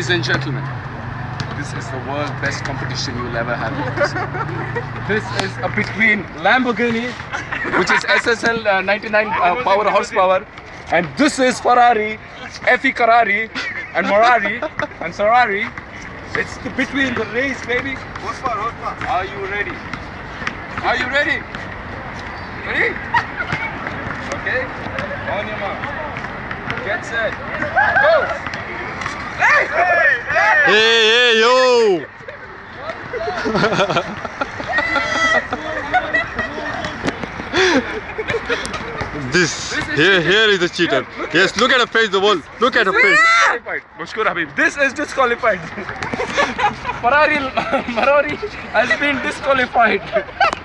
Ladies and gentlemen, this is the world's best competition you'll ever have. This is between Lamborghini, which is SSL 99 power horsepower, and this is Ferrari, Effie Carrari, and Ferrari, and Ferrari. It's between the race, baby. Are you ready? Are you ready? Ready? Okay. On your mark. Get set. Go. Hey! Hey, yo! Here is the cheater. Yes, look at her face, the wall. Look at her face. Mushkur Habib. This is disqualified. Ferrari has been disqualified.